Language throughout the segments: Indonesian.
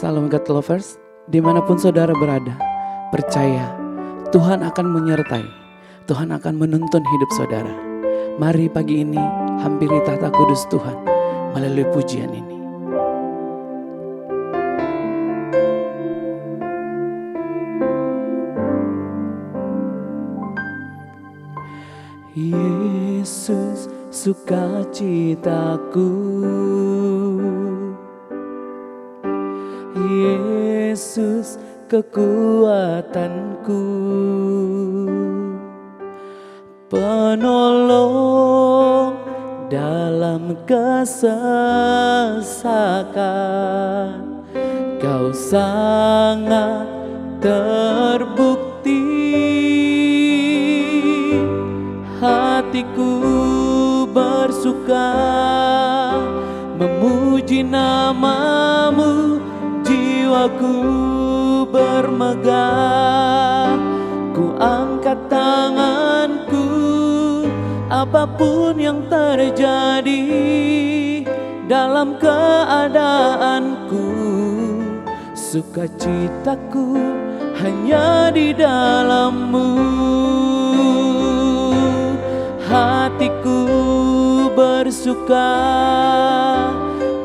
Salam God Lovers, dimanapun saudara berada, percaya Tuhan akan menyertai, Tuhan akan menuntun hidup saudara. Mari pagi ini hampiri tahta kudus Tuhan melalui pujian ini. Yesus sukacitaku, Yesus kekuatanku, penolong dalam kesesakan. Kau sangat terbukti, hatiku bersuka memuji namamu, jiwaku bermegah. Ku angkat tanganku, apapun yang terjadi dalam keadaanku, sukacitaku hanya di dalam-Mu. Hatiku bersuka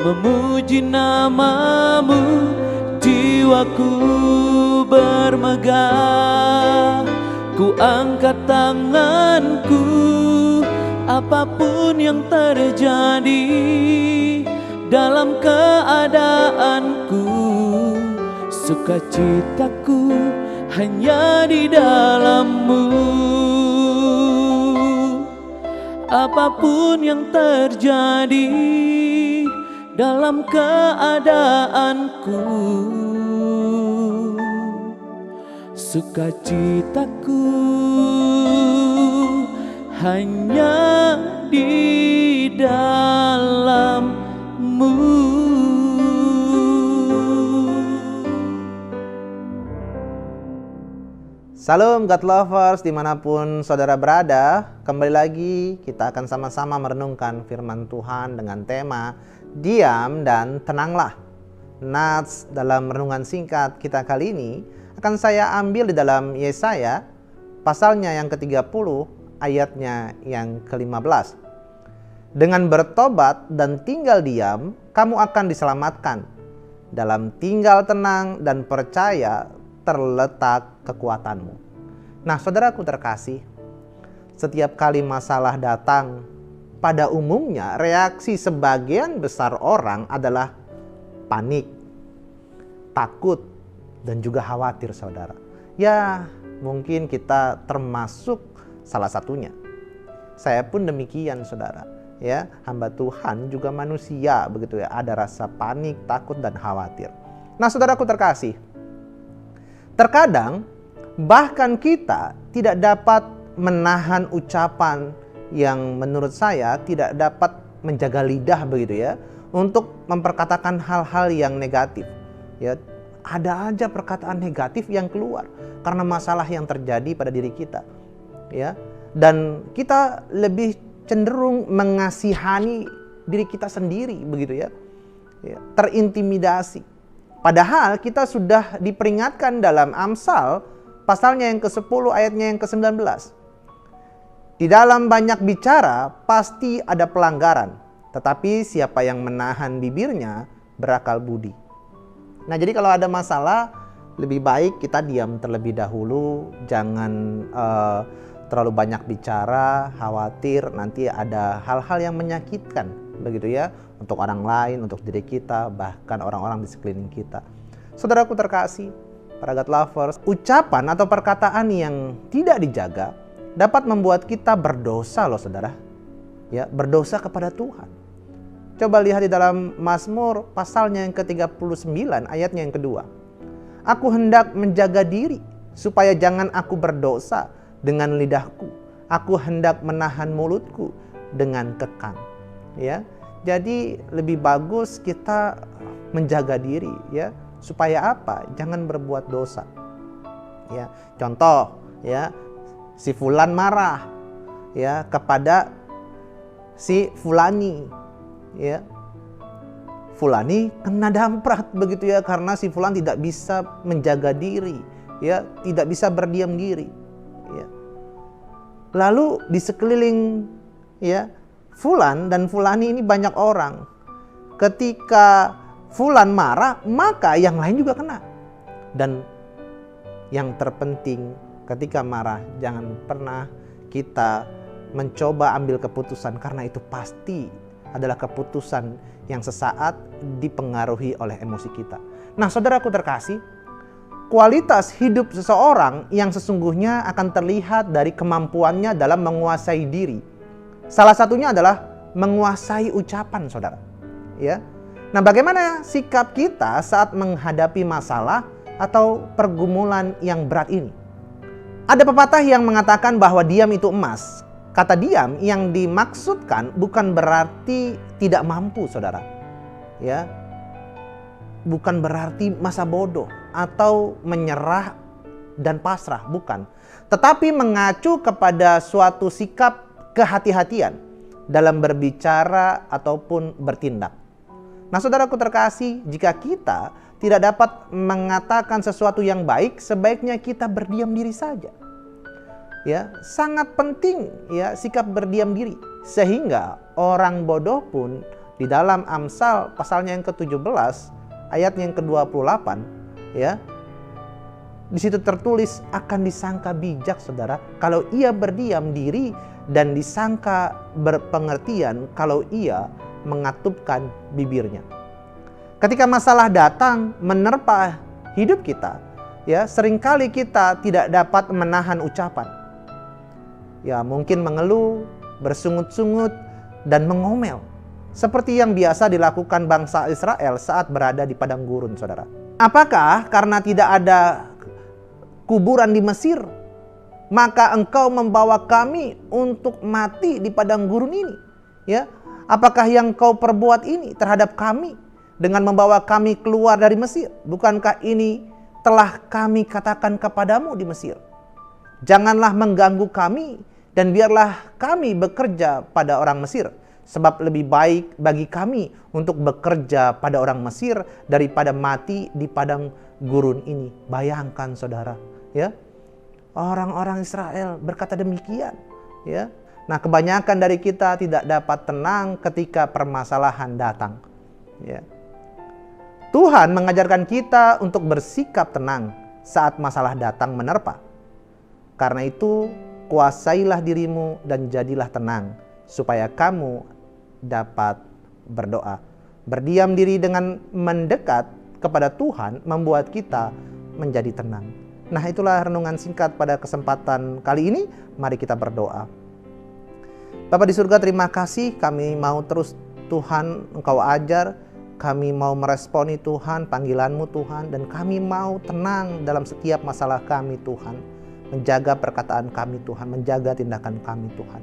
memuji namamu, jiwaku bermegah. Ku angkat tanganku, apapun yang terjadi dalam keadaanku, sukacitaku hanya di dalam-Mu. Apapun yang terjadi dalam keadaanku, sukacitaku hanya di dalam-Mu. Salam God Lovers, dimanapun saudara berada. Kembali lagi kita akan sama-sama merenungkan firman Tuhan dengan tema diam dan tenanglah. Nats dalam renungan singkat kita kali ini akan saya ambil di dalam Yesaya pasalnya yang ke-30 ayatnya yang ke-15. Dengan bertobat dan tinggal diam, kamu akan diselamatkan. Dalam tinggal tenang dan percaya terletak kekuatanmu. Nah, saudaraku terkasih, setiap kali masalah datang, pada umumnya reaksi sebagian besar orang adalah panik, takut, dan juga khawatir, saudara. Ya, mungkin kita termasuk salah satunya. Saya pun demikian, saudara. Ya, hamba Tuhan juga manusia, begitu ya. Ada rasa panik, takut, dan khawatir. Nah, saudaraku terkasih, terkadang bahkan kita tidak dapat menahan ucapan yang menurut saya tidak dapat menjaga lidah, begitu ya, untuk memperkatakan hal-hal yang negatif. Ya, ada aja perkataan negatif yang keluar karena masalah yang terjadi pada diri kita. Ya, dan kita lebih cenderung mengasihani diri kita sendiri, begitu ya. Ya, terintimidasi. Padahal kita sudah diperingatkan dalam Amsal pasalnya yang ke-10 ayatnya yang ke-19. Di dalam banyak bicara pasti ada pelanggaran, tetapi siapa yang menahan bibirnya berakal budi. Nah, jadi kalau ada masalah lebih baik kita diam terlebih dahulu, jangan terlalu banyak bicara, khawatir nanti ada hal-hal yang menyakitkan, begitu ya, untuk orang lain, untuk diri kita, bahkan orang-orang di sekeliling kita. Saudaraku terkasih, para God Lovers, ucapan atau perkataan yang tidak dijaga dapat membuat kita berdosa loh, saudara. Ya, berdosa kepada Tuhan. Coba lihat di dalam Mazmur pasalnya yang ke-39 ayatnya yang kedua. Aku hendak menjaga diri supaya jangan aku berdosa dengan lidahku. Aku hendak menahan mulutku dengan kekang. Ya. Jadi lebih bagus kita menjaga diri, ya, supaya apa? Jangan berbuat dosa. Ya, contoh, ya, si fulan marah, ya, kepada si fulani, ya. fulani kena damprat begitu ya, karena si fulan tidak bisa menjaga diri, ya, tidak bisa berdiam diri, ya. Lalu di sekeliling ya fulan dan fulani ini banyak orang. Ketika fulan marah, maka yang lain juga kena. Dan yang terpenting ketika marah, jangan pernah kita mencoba ambil keputusan, karena itu pasti adalah keputusan yang sesaat dipengaruhi oleh emosi kita. Nah, saudaraku terkasih, kualitas hidup seseorang yang sesungguhnya akan terlihat dari kemampuannya dalam menguasai diri. Salah satunya adalah menguasai ucapan, saudara. Ya. Nah, bagaimana sikap kita saat menghadapi masalah atau pergumulan yang berat ini? Ada pepatah yang mengatakan bahwa diam itu emas. Kata diam yang dimaksudkan bukan berarti tidak mampu, saudara. Ya, bukan berarti masa bodoh atau menyerah dan pasrah, bukan. Tetapi mengacu kepada suatu sikap kehati-hatian dalam berbicara ataupun bertindak. Nah, saudaraku terkasih, jika kita tidak dapat mengatakan sesuatu yang baik, sebaiknya kita berdiam diri saja. Ya, sangat penting ya sikap berdiam diri, sehingga orang bodoh pun di dalam Amsal pasalnya yang ke-17 ayatnya yang ke-28 ya, di situ tertulis akan disangka bijak, saudara, kalau ia berdiam diri, dan disangka berpengertian kalau ia mengatupkan bibirnya. Ketika masalah datang menerpa hidup kita, ya, seringkali kita tidak dapat menahan ucapan. Ya, mungkin mengeluh, bersungut-sungut, dan mengomel. Seperti yang biasa dilakukan bangsa Israel saat berada di padang gurun, saudara. Apakah karena tidak ada kuburan di Mesir, maka engkau membawa kami untuk mati di padang gurun ini? Ya, apakah yang kau perbuat ini terhadap kami dengan membawa kami keluar dari Mesir? Bukankah ini telah kami katakan kepadamu di Mesir? Janganlah mengganggu kami, dan biarlah kami bekerja pada orang Mesir, sebab lebih baik bagi kami untuk bekerja pada orang Mesir daripada mati di padang gurun ini. Bayangkan, saudara, ya, orang-orang Israel berkata demikian, ya. Nah, kebanyakan dari kita tidak dapat tenang ketika permasalahan datang, ya. Tuhan mengajarkan kita untuk bersikap tenang saat masalah datang menerpa. Karena itu, kuasailah dirimu dan jadilah tenang, supaya kamu dapat berdoa. Berdiam diri dengan mendekat kepada Tuhan membuat kita menjadi tenang. Nah, itulah renungan singkat pada kesempatan kali ini. Mari kita berdoa. Bapa di surga, terima kasih, kami mau terus Tuhan Engkau ajar, kami mau meresponi Tuhan panggilan-Mu Tuhan, dan kami mau tenang dalam setiap masalah kami Tuhan. Menjaga perkataan kami Tuhan, menjaga tindakan kami Tuhan.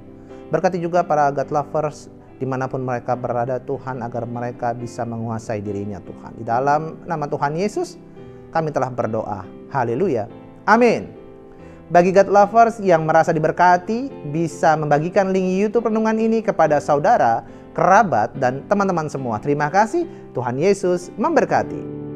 Berkati juga para God lovers dimanapun mereka berada Tuhan, agar mereka bisa menguasai dirinya Tuhan. Di dalam nama Tuhan Yesus kami telah berdoa. Haleluya. Amin. Bagi God lovers yang merasa diberkati, bisa membagikan link YouTube renungan ini kepada saudara, kerabat, dan teman-teman semua. Terima kasih. Tuhan Yesus memberkati.